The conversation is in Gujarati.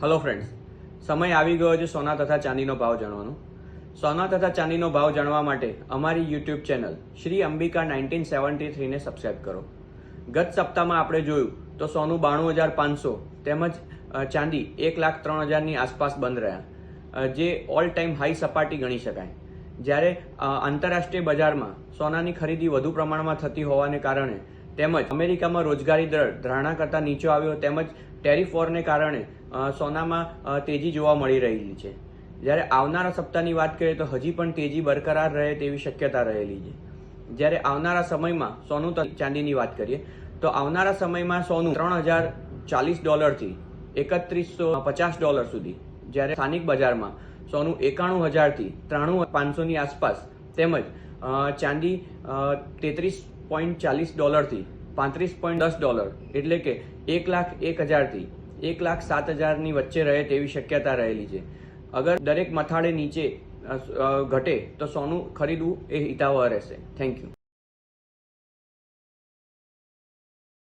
હેલો ફ્રેન્ડ્સ, સમય આવી ગયો છે સોના તથા ચાંદીનો ભાવ જાણવાનો. સોના તથા ચાંદીનો ભાવ જાણવા માટે અમારી યુટ્યુબ ચેનલ શ્રી અંબિકા 1973 ને સબસ્ક્રાઇબ કરો. ગત સપ્તાહમાં આપણે જોયું તો સોનું 92,500 તેમજ ચાંદી 1,03,000ની આસપાસ બંધ રહ્યા, જે ઓલ ટાઈમ હાઈ સપાટી ગણી શકાય. જ્યારે આંતરરાષ્ટ્રીય બજારમાં સોનાની ખરીદી વધુ પ્રમાણમાં થતી હોવાને કારણે તેમજ અમેરિકામાં રોજગારી દર ધારણા કરતાં નીચો આવ્યો તેમજ ટેરિફ વોરને કારણે સોનામાં તેજી જોવા મળી રહેલી છે. જ્યારે આવનારા સપ્તાહની વાત કરીએ તો હજી પણ તેજી બરકરાર રહે તેવી શક્યતા રહેલી છે. જ્યારે આવનારા સમયમાં સોનું ચાંદીની વાત કરીએ તો આવનારા સમયમાં સોનું $3,040 થી $3,150 સુધી, જ્યારે સ્થાનિક બજારમાં સોનું 91,000 થી 93,500ની આસપાસ તેમજ ચાંદી $33.40 થી $35.10 એટલે કે $1,01,000 થી $1,07,000ની વચ્ચે રહે તેવી શક્યતા રહેલી છે. અગર દરેક મથાળે નીચે ઘટે તો સોનું ખરીદવું એ હિતાવહ રહેશે. Thank you.